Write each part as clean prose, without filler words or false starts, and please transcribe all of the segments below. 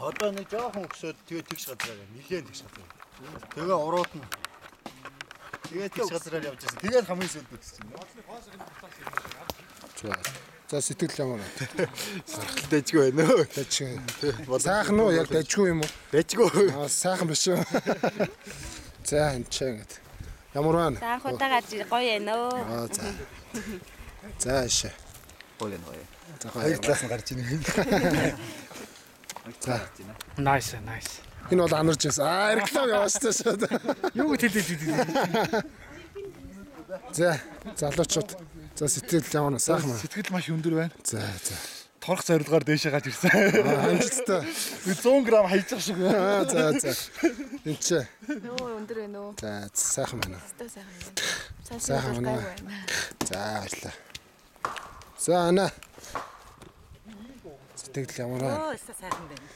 Одоо нэг жоохон өксөд тэгээ тэгш газраар нилээн тэгш газар. Тэгээ урууд нь. Тэгээ тэгш газраар явж байсан. Тэгээд хамгийн сүүлд үтсэж байна. За сэтгэл ямар байна? Сархал дайжгүй байна өө. Дайжгүй. Сайхан уу? Яг дайжгүй юм уу? Дайжгүй. Аа сайхан биш үү? За энэ ч ингэж. Ямар байна? За анх удаа гарч гоё байна өө. Аа за. За ишээ. Гоё гоё. За хоёр талаас нь гарч ийн. За. Nice. Энэ бол анарч байсан. Аа реклам яваачтай шүү. Юу гэж хэлээд. За залуучууд. За сэтгэл ямар сайхан байна. Сэтгэл маш өндөр байна. За. Торох зорилгоор дээшээ гарч ирсэн. Амжилттай. 100 г хайчих шиг байна. За. Энд чи. Нөө өндөр байна уу? За сайхан байна. Сайхан байна. Сайхан байна. байна. За баярлалаа. За ана. Сэтгэл ямар байна? Оо сайхан байна.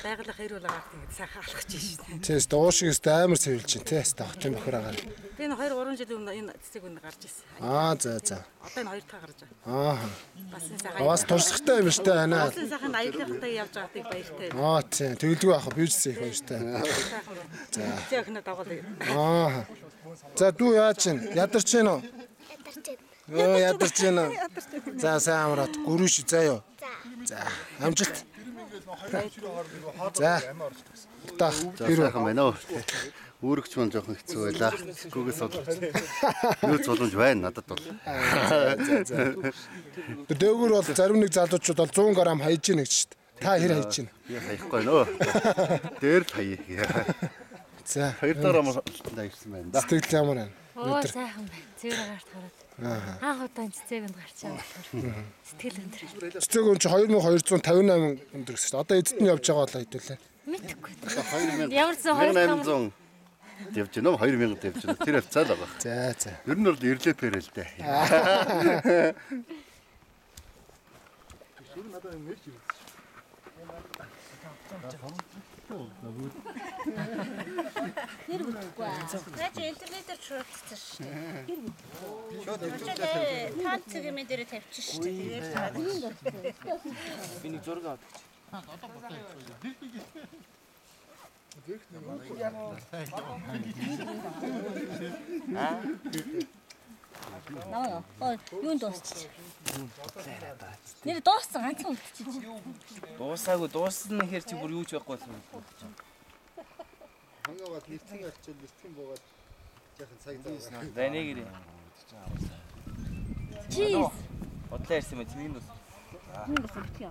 Байгаль хэрүүл агаарт ингэ сайхан алхаж шин. Тэс дуушигс амар цэвэрлж чинь те. Охтын бохор агаар. Би энэ 2 3 жилийн өмнө энэ цэцэг үнд гарч ирсэн. Аа за. Одоо энэ хоёр таа гарч байгаа. Аа. Бас энэ сайхан. Бас туршлагатай юм штэ ана. Бас энэ сайхан аялахтай явж байгааг баяртай. Аа тийм. Тэгэлгүй ах бижс их байна штэ. За. Зөөхнө дагуулъя. Аа. За дүү яаж чинь? Ядарч чинь уу? Ядарч чинь уу? За сайн амраад гүрүүш заяа. За. Амжилт. За. Та Сайхан байна өө. Үүрэгч маань жоохон хэцүү байлаа. Гүгээс бодлоо. Нүүц боломж байна надад бол. За. Дээгүүр бол зарим нэг залуучууд бол 100 г хайж ийн гэж шүү дээ. Та хэр хайж ийн? Би хаяхгүй нөө. Дээр л хаяа. За. Хоёр дараа маа ирсэн байна да. Сэтгэл ямар байна? Оо сайхан байна. Цэвэр агаарт хараад. Анх удаа цэцэгэнд гарч байгаа. Сэтгэл өндөр. Цэцэг өн чи 2258 өндөр гэсэн шүү дээ. Одоо эзэд нь явж байгаа болоо хэдүүлээ. Мэдхгүй. 2000. Ямар ч 2800 явж гинөө 2000 явж гинөө. Тэр хавцаа л байгаа. За. Ер нь бол ирлээпэр л дээ. Наач интернетээр шуудсан шүү дээ. Шууд таад цэгийн дээр тавьчих шүү дээ. Тэгээд таад. Би нэг зураг авдаг. Юунд дуусчих. Нэр дууссан ганцхан үлдчихэж. Дуусаагүй дууссан хэр чи бүр юу ч байхгүй болсон. Хангаваад нэртгийн ачаал нэртгийн буугаад яхан цаг заа. За нэг ирээ. Чиз. Бодлоо ирсэн мэ чиний нус. Юу гэсэн битгий.